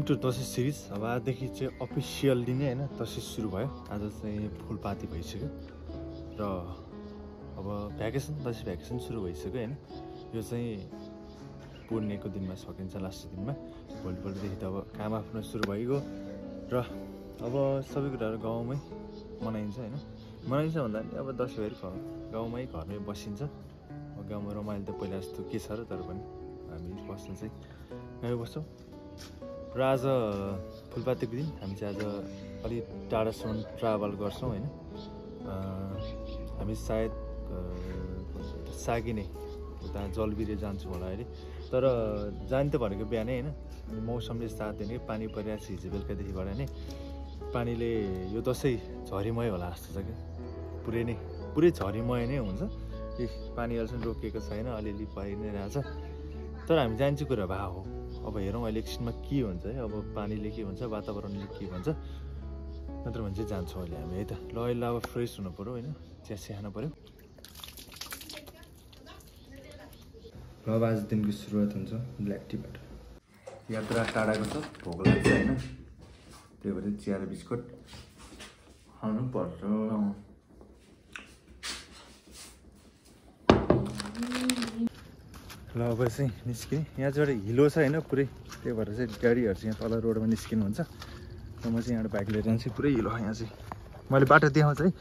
To Dashain series. अब आजदेखि चाहिँ अफिसियल्ली नै होइन दसैँ सुरु भयो। आज चाहिँ फुलपाती भइसक्यो र अब दसैँ भ्याकेसन सुरु भइसक्यो होइन। यो चाहिँ पूर्णेको दिनमा सकिन्छ, लास्ट दिनमा। भोलिपल्टदेखि त अब काम आफ्नो सुरु भइगयो र अब सबै कुराहरू गाउँमै मनाइन्छ होइन। मनाइन्छ भन्दा पनि अब दसैँभरि गाउँमै घरमै बसिन्छ। अब गाउँमा रमाइलो त पहिला जस्तो के छ र, तर पनि हामी बस्नु चाहिँ गाउँमै बस्छौँ। र आज फुलपातीको दिन हामी चाहिँ आज अलिक टाढासम्म ट्राभल गर्छौँ होइन। हामी सायद सागिने उता जलबिरे जान्छौँ होला अहिले। तर जाने त भनेको बिहानै होइन, मौसमले साथ दिने कि पानी परिरहेको छ हिजो बेलुकादेखिबाट नै। पानीले यो दसैँ झरीमय होला जस्तो छ कि, पुरै झरीमय नै हुन्छ कि पानी अहिलेसम्म रोकिएको छैन, अलिअलि परि नै रहेछ। तर हामी जान्छु कुरा भए हो। अब हेरौँ अहिले एकछिनमा के हुन्छ है। अब पानीले के भन्छ, वातावरणले के भन्छ, नत्र भने चाहिँ जान्छौँ अहिले हामी है त। ल अहिले अब फ्रेस हुनु पऱ्यो होइन, चिया खानु पऱ्यो। र अब आज दिनको सुरुवात हुन्छ ब्ल्याक टीबाट। यात्रा टाढाको छ, भोक लाग्छ होइन, त्यही भएर चिया र बिस्कुट खानु पर्छ। ल अब चाहिँ निस्केँ। यहाँ चाहिँ एउटा हिलो छ होइन पुरै, त्यही भएर चाहिँ गाडीहरू चाहिँ यहाँ तल रोडमा निस्किनुहुन्छ। र म चाहिँ यहाँबाट बाइक लिएर जान्छु। पुरै हिलो यहाँ चाहिँ मैले बाटो देखाउँछ है।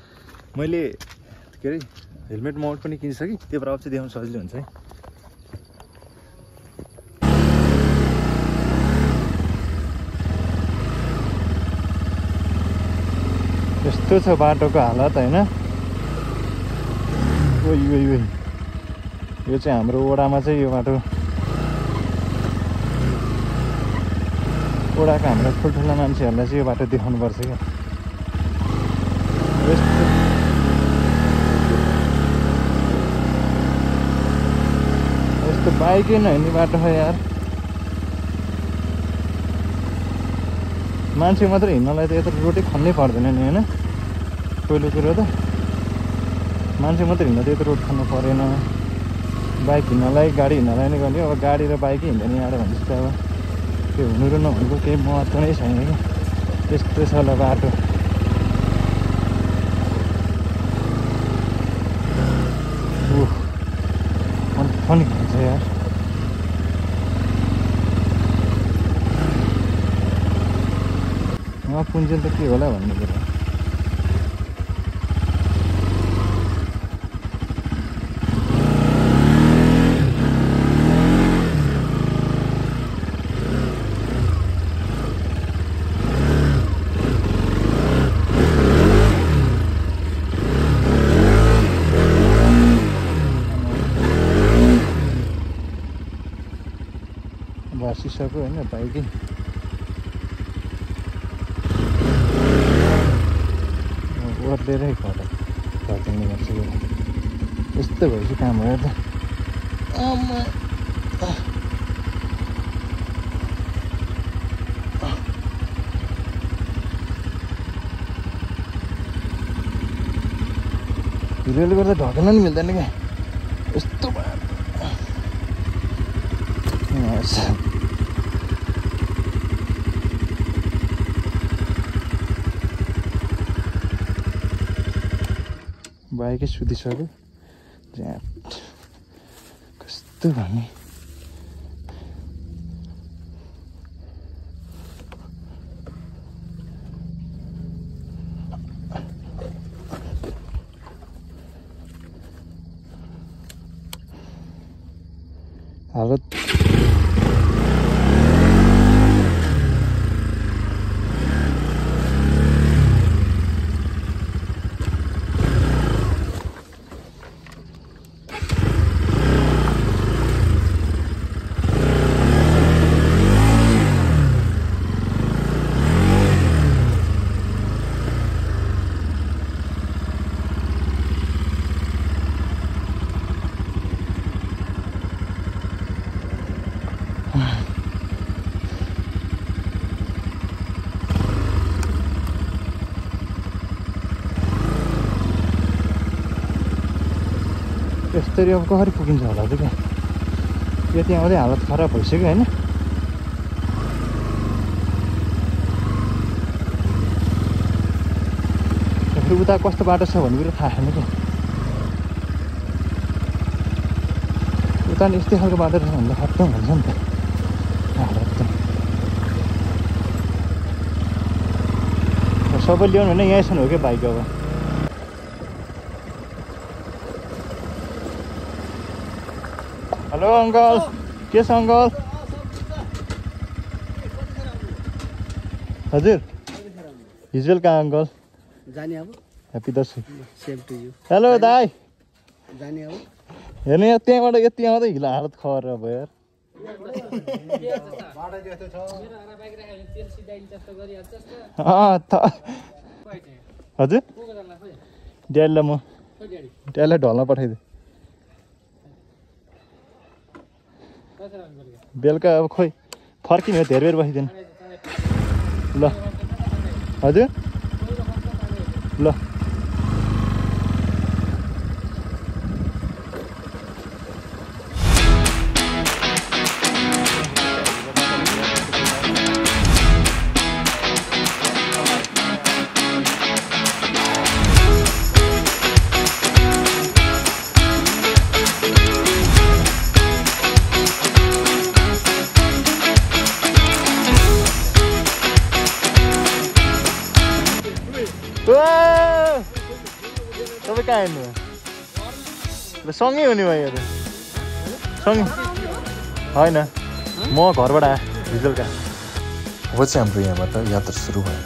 मैले के अरे हेलमेट माउन्ट पनि किनिसकेँ, त्यही भएर अब चाहिँ देखाउनु सजिलो हुन्छ है। यस्तो छ बाटोको हालत होइन। यो चाहिँ हाम्रो ओडामा चाहिँ यो बाटो, ओडाको हाम्रो ठुल्ठुला मान्छेहरूलाई चाहिँ यो बाटो देखाउनुपर्छ क्या। यस्तो बाइकै नहिँड्ने बाटो हो यार। मान्छे मात्र हिँड्नलाई त यत्रो रोडै खन्नै पर्दैन नि होइन। पहिलो कुरो त मान्छे मात्र हिँड्दा त यत्रो रोड खन्नु परेन। बाइक हिँड्नलाई, गाडी हिँड्नलाई नै गर्ने। अब गाडी र बाइकै हिँड्दैन यहाँबाट भनेपछि त अब त्यो हुनु र नहुनुको केही महत्त्व नै छैन कि। त्यस्तो छ होला बाटो। पनि खान्छ यार। पुन्जेल त के होला भन्ने कुरा। भाँसिसक्यो होइन बाइकै। ओर्लेरै फर्किने गर्छ। यस्तो भएपछि काम हो त। हिलोले गर्दा ढकेल्न नि मिल्दैन क्या यस्तो भयो। बाइकै सुतिसक्यो। कस्तो भने हालत। यस्तरी अब कसरी पुगिन्छ होला त क्या। यति आउँदै हालत खराब भइसक्यो होइन। उता कस्तो बाटो छ भन्ने कुरो थाहा छैन क्या उता नि यस्तै खालको बाटो रहेछ भने त खत्तम हुन्छ नि त हालत त सबै ल्याउनु भने यहीँसम्म हो क्या बाइक अब हेलो अङ्कल के छ अङ्कल हजुर हिजोल कहाँ अङ्कल जाने अब happy Dashain same to you hello दाई जाने अब हेर्नु यहाँ त्यहाँबाट यति आउँदै हिलो हालत खबर भयो यार हजुर ड्याडीलाई म ड्याडीलाई ढल्न पठाइदिएँ बेलुका अब खोइ फर्किने हो धेरै बेर बसिदिनु ल हजुर ल तपाईँ कहाँ हेर्नु भयो सँगै हुने भयो त सँगै होइन म घरबाट आएँ हिजोलका अब चाहिँ हाम्रो यहाँबाट यात्रा सुरु भयो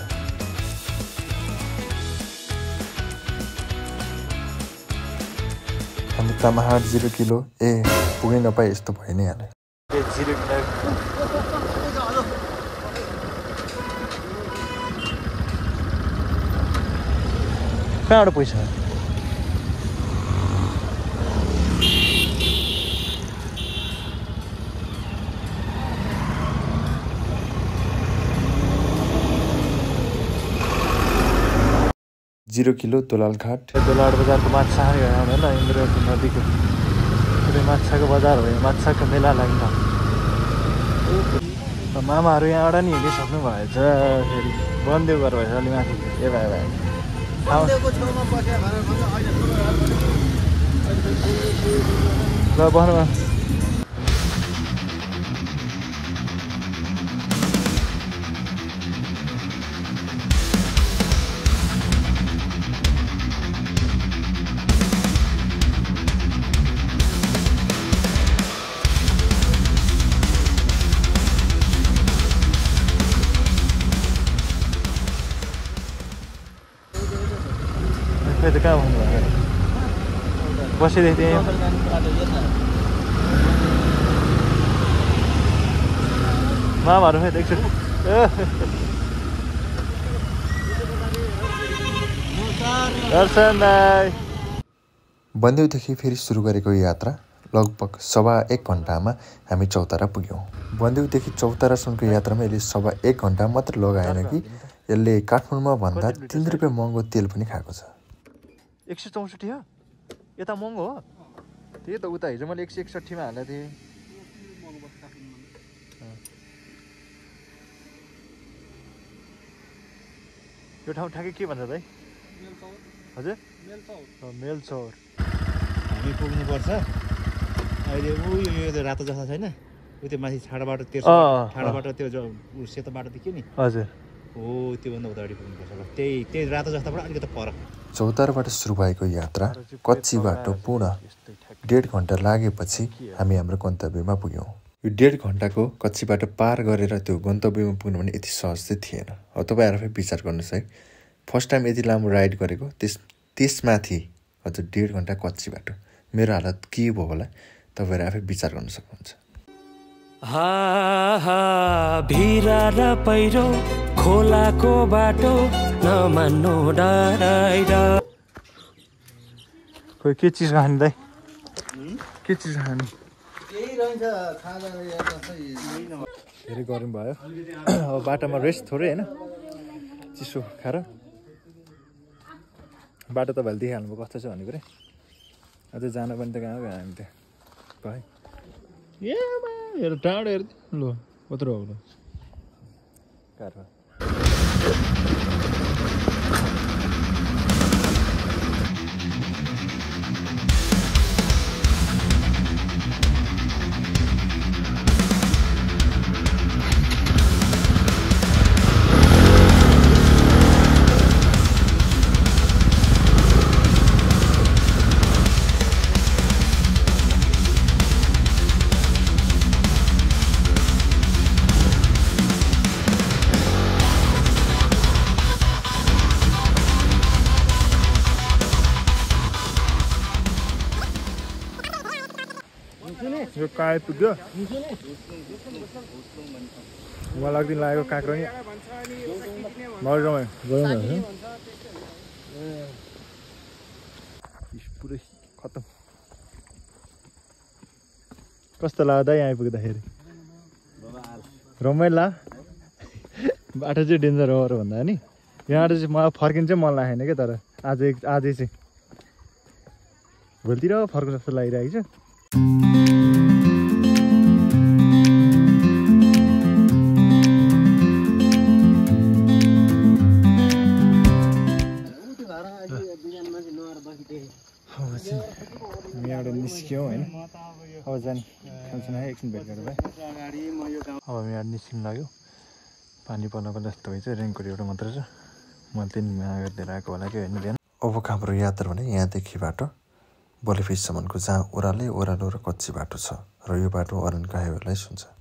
हामी तामाहाट 0 किलो पुगै नपाए यस्तो भइ नै हाल्यो 0 किलो कहाँबाट पैसा 0 किलो दोलालघाट दोलाड बजारको माछा होइन इन्द्रको नदीको माछाको बजार भयो माछाको मेला लाग्छ मामाहरू यहाँबाट नि हिँडिसक्नु भएछ फेरि बन्देउ गरेर भएछ अलि माथि ए भाइ भाइ ल बस्नु त कहाँ भन्नु भयो बसिदिएको थिएँ मामाहरू फेरि एकचोटि दर्शन दाई बन्देउदेखि फेरि सुरु गरेको यात्रा लगभग 1.5 घन्टामा हामी चौतारा पुग्यौँ बन्देउदेखि चौतारासम्मको यात्रामा यसले 1.5 घन्टा मात्र लगाएन कि यसले काठमाडौँमा भन्दा 3 रुपियाँ महँगो तेल पनि खाएको छ 164 हो यता महँगो हो त्यही त उता हिजो मैले 161 मा हालेको थिएँ यो ठाउँ ठ्याक्कै के भन्छ दाइ हजुर मेलचौर हामी पुग्नुपर्छ अहिले यो रातो जस्तो छैन उ त्यो माथि छाडा बाटो छाडा बाटो त्यो सेतो बाटो देखियो नि हजुर हो त्योभन्दा उतापट्टि पुग्नुपर्छ ल त्यही रातो जस्ताबाट अलिकति फरक चौताराबाट सुरु भएको यात्रा कच्ची बाटो पुनः 1.5 घन्टा लागेपछि हामी हाम्रो गन्तव्यमा पुग्यौँ यो 1.5 घन्टाको कच्ची बाटो पार गरेर त्यो गन्तव्यमा पुग्नु भने यति सहज चाहिँ थिएन अब तपाईँहरू आफै विचार गर्नुहोस् है फर्स्ट टाइम यति लामो राइड गरेको त्यसमाथि हजुर 1.5 घन्टा कच्ची बाटो मेरो हालत के भयो होला तपाईँहरू आफै विचार गर्न सक्नुहुन्छ भिरा र पहिरो खोलाको बाटो नमान्नु डराइर खोइ के चिज खाने दाइ के चिज खाने धेरै गरम भयो अब बाटोमा रेस्ट थोरै होइन चिसो खाएर बाटो तपाईँहरूले देखिहाल्नुभयो कस्तो छ भन्ने कुरा अझ जान पनि त कहाँ गयो हामी त भयो ए हेर टाढो हेर ल कत्रो हो ल यो कहाँ आइपुग्यो मलाई दिन लागेको काँक्रो नि मर्गमै गरौँ पुरै खतम कस्तो लाग्दा यहाँ आइपुग्दाखेरि रमाइलो बाटो चाहिँ डेन्जर हो भन्दा नि यहाँबाट चाहिँ मलाई फर्किनु चाहिँ मन लागेन क्या तर आजै चाहिँ भोलितिर फर्को जस्तो लागिरहेको छ यहाँबाट निस्क्यौँ होइन अब जाने खान्छौँ एकछिन भेट गरेर भाइ अब यहाँ निस्किनु लाग्यो पानी पर्न पर्ने जस्तो भएछ रेनकोट एउटा मात्रै छ मैले त्यही गरिदिएर आएको होला कि होइन बिहान अबको हाम्रो यात्रा भने यहाँदेखिबाट बलिफिससम्मको जहाँ ओह्रालो र कच्ची बाटो छ र यो बाटो अरनको हाइवेलाई छुन्छ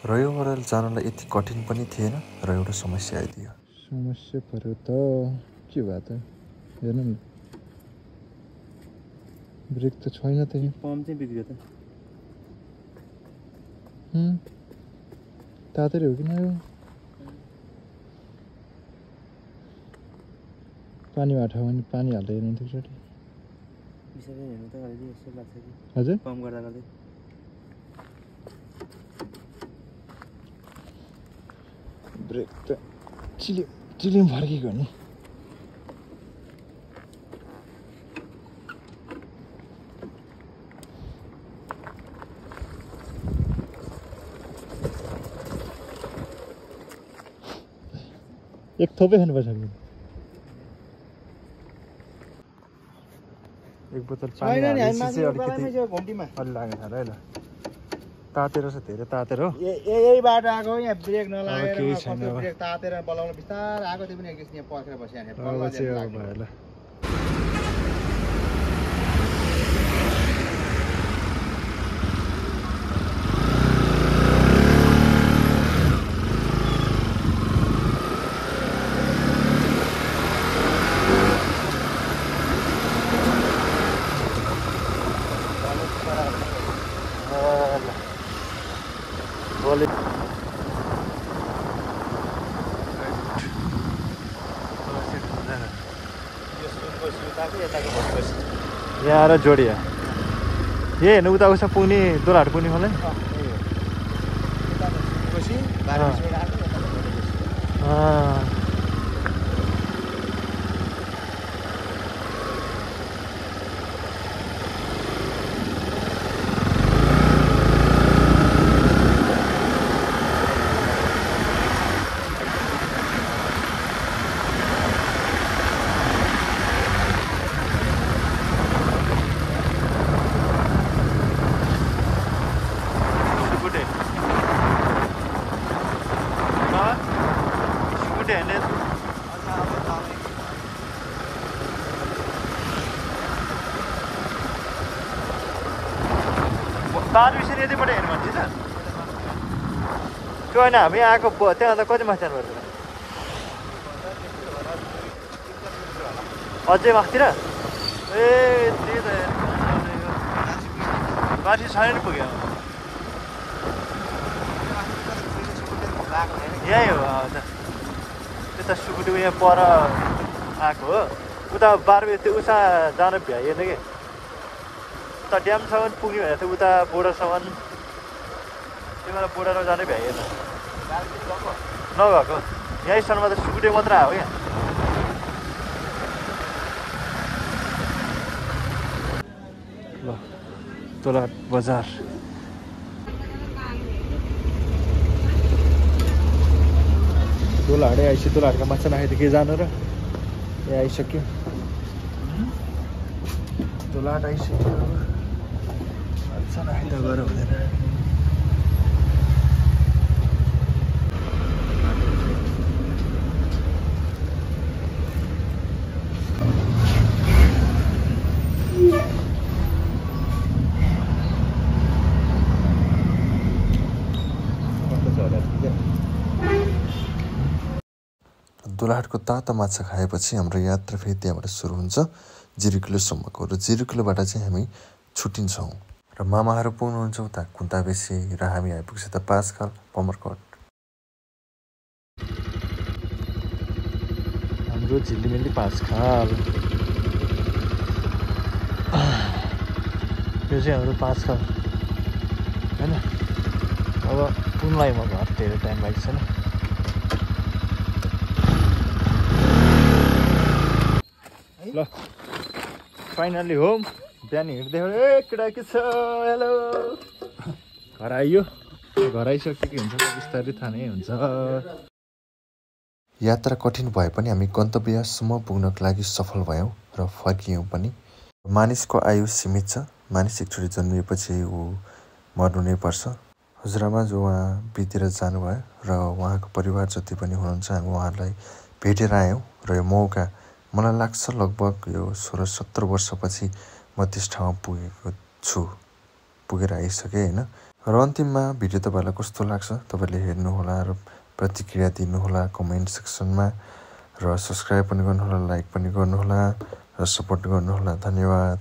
रह्यो ओह्रालो जानलाई यति कठिन पनि थिएन र एउटा समस्या आइदियो समस्या पऱ्यो त के भयो त हेर्नु नि ब्रेक त छैन त पम्प चाहिँ बिग्रियो त तातै हो कि न यो पानी भाटा भने पानी हाल्दै हेर्नु थियो एकचोटि हजुर पम्प गर्दा गर्दै ब्रेक त चिलिम फर्केको नि एक थोपै खानुपर्छ एक बोतल पानी अलि लाग्यो थाहा ल तातेर छ धेरै तातेर हो यही बाटो आएको यहाँ ब्रेक नलागेर ब्रेक तातेर बलाउनु बिस्तार आएको त्यो पनि एकछिन यहाँ पर्खेर बसिहाल्ने यहाँ आएर जोडिया ए हेर्नु उता उसा पुग्ने दोलाहाट पुग्ने मलाई बारबिसिन यतिपट्ट हेर्नु भन्छ त त्यो होइन हामी आएको त्यहाँ अन्त कति माथि जानुपर्छ अझै माथितिर ए त्यही त माथि छैन पुग्यो यहीँ हो त्यता सुकुटी यहाँ पर आएको हो उता बारबे त्यो उषा जान भ्याइएन कि उता ड्यामसम्म पुग्ने भनेको थियो उता बोर्डरसम्म त्यो बेला बोर्डरमा जानै भ्याइएन नगएको यहीँ स्थानमा त सुकुटी मात्र आयो क्या ल तोलाहाट बजार तोलाहाटै आइसक्यो तोलाहाटको माछा नखाइ त के जानु र यहाँ आइसक्यो तोलाहाट आइसक्यो माछा नखाइ त गएर हुँदैन तोलाहाटको ताता माछा खाएपछि हाम्रो यात्रा फेरि त्यहाँबाट सुरु हुन्छ 0 किलोसम्मको र 0 किलोबाट चाहिँ हामी छुट्टिन्छौँ र मामाहरू पुग्नुहुन्छ उता कुन्ताबेसी र हामी आइपुग्छ त पाँचखाल पमरकट हाम्रो झिल्लीमिल्ली पाँचखाल यो चाहिँ हाम्रो पाँचखाल होइन अब पुग्नुलाई म घर धेरै टाइम लाग्छ नि ल फाइनली होम बिहान हिँड्दै ए केटा के छ हेलो घर आइयो घर आइसक्यो के हुन्छ बिस्तारै थाहा नै हुन्छ यात्रा कठिन भए पनि हामी गन्तव्यसम्म पुग्नको लागि सफल भयौँ र फर्कियौँ पनि मानिसको आयु सीमित छ मानिस एकचोटि जन्मिएपछि ऊ मर्नु नै पर्छ हजुरआमा जो उहाँ बितेर जानुभयो र उहाँको परिवार जति पनि हुनुहुन्छ हामी उहाँहरूलाई भेटेर आयौँ र यो मौका मलाई लाग्छ लगभग यो 16-17 वर्षपछि म त्यस ठाउँमा पुगेर आइसकेँ होइन र अन्तिममा भिडियो तपाईँलाई कस्तो लाग्छ तपाईँले हेर्नुहोला र प्रतिक्रिया दिनुहोला कमेन्ट सेक्सनमा र सब्सक्राइब पनि गर्नुहोला लाइक पनि गर्नुहोला र सपोर्ट गर्नुहोला धन्यवाद।